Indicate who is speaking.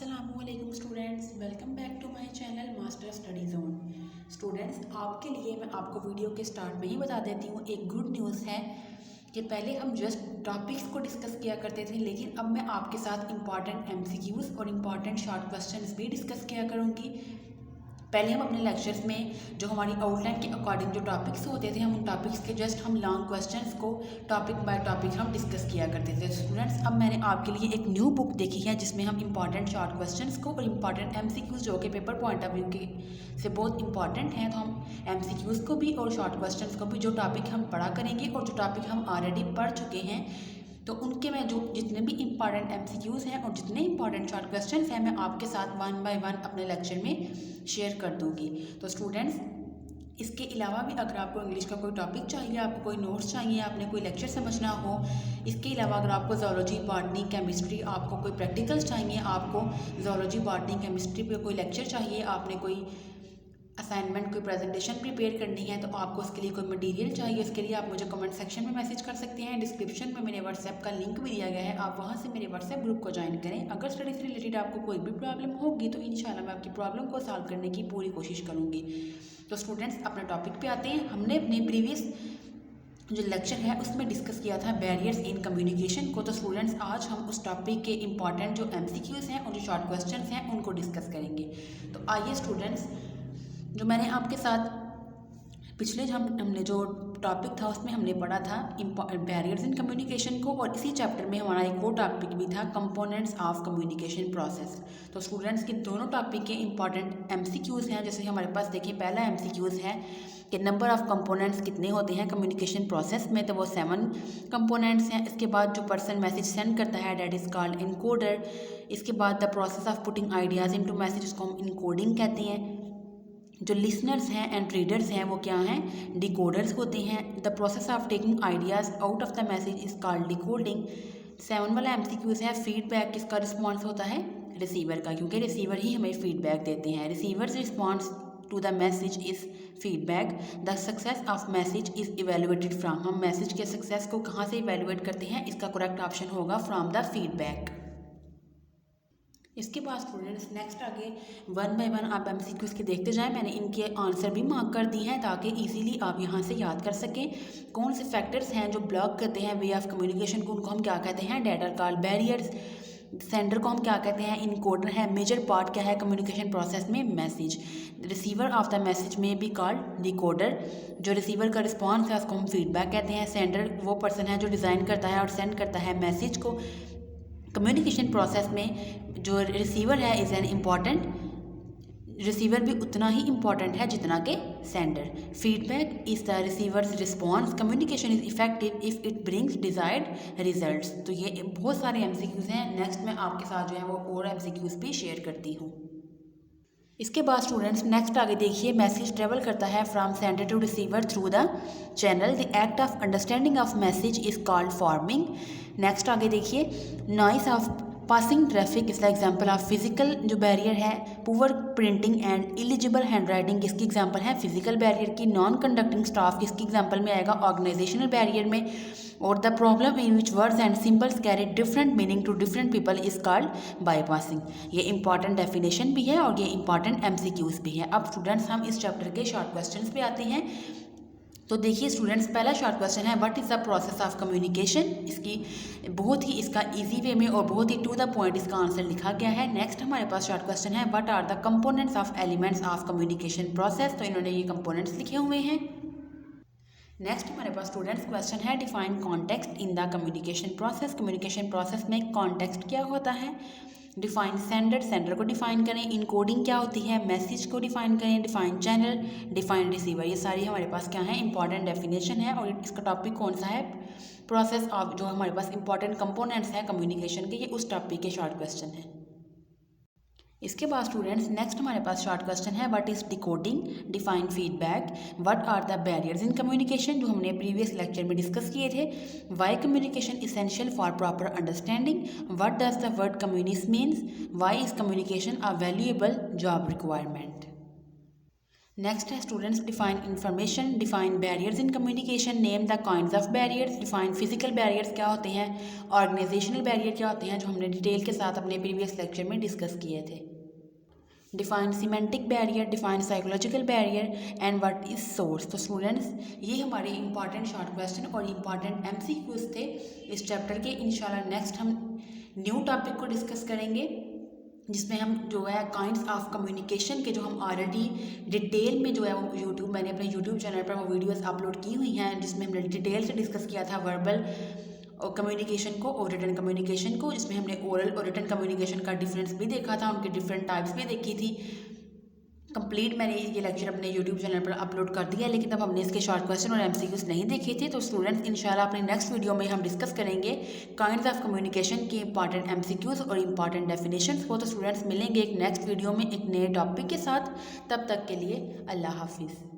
Speaker 1: अस्सलामुअलैकुम students, welcome back to my channel master study zone. Students, आपके लिए मैं आपको वीडियो के स्टार्ट में ही बता देती हूँ, एक गुड न्यूज़ है कि पहले हम जस्ट टॉपिक्स को डिस्कस किया करते थे, लेकिन अब मैं आपके साथ इंपॉर्टेंट एमसीक्यूज़ और इम्पॉर्टेंट शॉर्ट क्वेश्चंस भी डिस्कस किया करूँगी। पहले हम अपने लेक्चर्स में जो हमारी आउटलाइन के अकॉर्डिंग जो टॉपिक्स होते थे, हम उन टॉपिक्स के जस्ट हम लॉन्ग क्वेश्चंस को टॉपिक बाय टॉपिक हम डिस्कस किया करते थे। स्टूडेंट्स, अब मैंने आपके लिए एक न्यू बुक देखी है जिसमें हम इंपॉर्टेंट शॉर्ट क्वेश्चंस को और इंपॉर्टेंट एमसीक्यूज़ जो कि पेपर पॉइंट ऑफ व्यू के से बहुत इंपॉर्टेंट हैं, तो हम एमसीक्यूज़ को भी और शॉर्ट क्वेश्चंस को भी जो टॉपिक हम पढ़ा करेंगे और जो टॉपिक हम ऑलरेडी पढ़ चुके हैं, तो उनके मैं जो जितने भी इंपॉर्टेंट एमसीक्यूज़ हैं और जितने इंपॉर्टेंट शॉर्ट क्वेश्चंस हैं, मैं आपके साथ वन बाय वन अपने लेक्चर में शेयर कर दूँगी। तो स्टूडेंट्स, इसके अलावा भी अगर आपको इंग्लिश का कोई टॉपिक चाहिए, आपको कोई नोट्स चाहिए, आपने कोई लेक्चर समझना हो, इसके अलावा अगर आपको ज़ूलॉजी, बॉटनी, केमिस्ट्री, आपको कोई प्रैक्टिकल्स चाहिए, आपको ज़ूलॉजी, बॉटनी, केमिस्ट्री पे कोई लेक्चर चाहिए, आपने कोई असाइनमेंट, कोई प्रेजेंटेशन प्रिपेयर करनी है, तो आपको उसके लिए कोई मटेरियल चाहिए, उसके लिए आप मुझे कमेंट सेक्शन में मैसेज कर सकते हैं। डिस्क्रिप्शन में मेरे व्हाट्सएप का लिंक भी दिया गया है, आप वहां से मेरे व्हाट्सएप ग्रुप को ज्वाइन करें। अगर स्टडी से रिलेटेड आपको कोई भी प्रॉब्लम होगी तो इंशाल्लाह मैं आपकी प्रॉब्लम को सॉल्व करने की पूरी कोशिश करूँगी। तो स्टूडेंट्स, अपने टॉपिक पर आते हैं। हमने अपने प्रीवियस जो लेक्चर है उसमें डिस्कस किया था बैरियर्स इन कम्युनिकेशन को। तो स्टूडेंट्स, आज हम उस टॉपिक के इंपॉर्टेंट जो एमसीक्यूज़ हैं और जो शॉर्ट क्वेश्चंस हैं उनको डिस्कस करेंगे। तो आइए स्टूडेंट्स, जो मैंने आपके साथ पिछले हमने जो टॉपिक था उसमें हमने पढ़ा था बैरियर्स इन कम्युनिकेशन को, और इसी चैप्टर में हमारा एक और टॉपिक भी था कंपोनेंट्स ऑफ कम्युनिकेशन प्रोसेस। तो स्टूडेंट्स, के दोनों टॉपिक के इंपॉर्टेंट एमसीक्यूज़ हैं। जैसे हमारे पास देखिए, पहला एमसीक्यूज़ है कि नंबर ऑफ़ कंपोनेंट्स कितने होते हैं कम्युनिकेशन प्रोसेस में, तो वो 7 कंपोनेंट्स हैं। इसके बाद जो पर्सन मैसेज सेंड करता है, डेट इज़ कॉल्ड इनकोडर। इसके बाद the process of putting ideas into message, उसको हम इनकोडिंग कहते हैं। जो लिसनर्स हैं एंड रीडर्स हैं वो क्या हैं, डिकोडर्स होते हैं। The process of taking ideas out of the message is called decoding. 7 वाला एमसीक्यूज़ है फीडबैक, किसका रिस्पॉन्स होता है, रिसीवर का, क्योंकि रिसीवर ही हमें फीडबैक देते हैं। Receiver's response to the message is feedback. The success of message is evaluated from, हम मैसेज के सक्सेस को कहाँ से इवेलुएट करते हैं, इसका करेक्ट ऑप्शन होगा फ्राम द फीडबैक। इसके बाद स्टूडेंट्स, नेक्स्ट आगे वन बाय वन आप एमसीक्यूज़ के देखते जाएं। मैंने इनके आंसर भी मार्क कर दिए हैं ताकि इजीली आप यहाँ से याद कर सकें कौन से फैक्टर्स हैं जो ब्लॉक करते हैं वे ऑफ कम्युनिकेशन को। उनको हम क्या कहते हैं, that are called barriers. Sender को हम क्या कहते हैं, इनकोडर है। मेजर पार्ट क्या है कम्युनिकेशन प्रोसेस में, message. Receiver of the message में भी कॉल्ड डिकोडर। जो रिसीवर का रिस्पॉन्स है उसको हम फीडबैक कहते हैं। सेंडर वो पर्सन है जो डिज़ाइन करता है और सेंड करता है मैसेज को। कम्युनिकेशन प्रोसेस में जो रिसीवर है इज़ एन इम्पॉर्टेंट, रिसीवर भी उतना ही इम्पॉर्टेंट है जितना कि sender. Feedback is the receiver's response. Communication is effective if it brings desired results. तो ये बहुत सारे एमसीक्यूज़ हैं। नेक्स्ट मैं आपके साथ जो है वो और एमसीक्यूज़ भी शेयर करती हूँ। इसके बाद स्टूडेंट्स, नेक्स्ट आगे देखिए, मैसेज ट्रेवल करता है from sender to receiver through the channel. The act of understanding of message is called forming. Next आगे देखिए, noise of passing traffic is the example of physical जो बैरियर है। Poor printing and illegible hand writing किसकी example है, physical barrier की। Non conducting staff किसकी example में आएगा, ऑर्गेनाइजेशनल बैरियर में। और the problem in which words and symbols carry different meaning to different people is called bypassing. ये important definition भी है और ये इंपॉर्टेंट एमसीक्यूज भी है। अब स्टूडेंट्स, हम इस चैप्टर के शॉर्ट क्वेश्चंस पे आते हैं। तो देखिए स्टूडेंट्स, पहला शॉर्ट क्वेश्चन है, what is the process of communication. इसकी बहुत ही इसका इजी वे में और बहुत ही टू द पॉइंट इसका आंसर लिखा गया है। नेक्स्ट हमारे पास शॉर्ट क्वेश्चन है, what are the components of elements of communication process. तो इन्होंने ये कंपोनेंट्स लिखे हुए हैं। नेक्स्ट हमारे पास स्टूडेंट्स क्वेश्चन है, define context in the communication process. Communication process में कॉन्टेक्स्ट क्या होता है। डिफाइन सेंडर, सेंडर को डिफाइन करें। इनकोडिंग क्या होती है, मैसेज को डिफाइन करें। Define channel, define receiver. ये सारी हमारे पास क्या है, इंपॉर्टेंट डेफिनेशन है। और इसका टॉपिक कौन सा है, प्रोसेस ऑफ, जो हमारे पास इंपॉर्टेंट कंपोनेंट्स हैं कम्युनिकेशन के, ये उस टॉपिक के शॉर्ट क्वेश्चन है। इसके बाद स्टूडेंट्स, नेक्स्ट हमारे पास शॉर्ट क्वेश्चन है, what is decoding, define feedback, what are the barriers in communication, जो हमने प्रीवियस लेक्चर में डिस्कस किए थे। Why communication essential for proper understanding, what does the word communis means, why is communication a valuable job requirement. Next है students define information, define barriers in communication, name the kinds of barriers, define physical barriers क्या होते हैं, organisational barrier क्या होते हैं, जो हमने detail के साथ अपने प्रीवियस लेक्चर में डिस्कस किए थे। Define semantic barrier, define psychological barrier and what is source. तो स्टूडेंट्स ये हमारे इंपॉर्टेंट शॉर्ट क्वेश्चन और इंपॉर्टेंट MCQs थे इस चैप्टर के। इंशाल्लाह नेक्स्ट हम न्यू टॉपिक को डिस्कस करेंगे, जिसमें हम जो है काइंड्स ऑफ कम्युनिकेशन के जो हम ऑलरेडी डिटेल में जो है वो मैंने अपने यूट्यूब चैनल पर वो वीडियोस अपलोड की हुई हैं, जिसमें हमने डिटेल से डिस्कस किया था वर्बल और कम्युनिकेशन को और रिटन कम्युनिकेशन को, जिसमें हमने ओरल और रिटन कम्युनिकेशन का डिफरेंस भी देखा था, उनके डिफरेंट टाइप्स भी देखी थी। कंप्लीट मैंने ये लेक्चर अपने यूट्यूब चैनल पर अपलोड कर दिया, लेकिन तब हमने इसके शॉर्ट क्वेश्चन और MCQs नहीं देखे थे। तो स्टूडेंट्स इंशाल्लाह अपने नेक्स्ट वीडियो में हम डिस्कस करेंगे काइंड्स ऑफ कम्युनिकेशन के इंपॉर्टेंट MCQs और इंपॉर्टेंट डेफिनेशंस को। तो स्टूडेंट्स मिलेंगे एक नेक्स्ट वीडियो में एक नए टॉपिक के साथ। तब तक के लिए अल्लाह हाफिज़।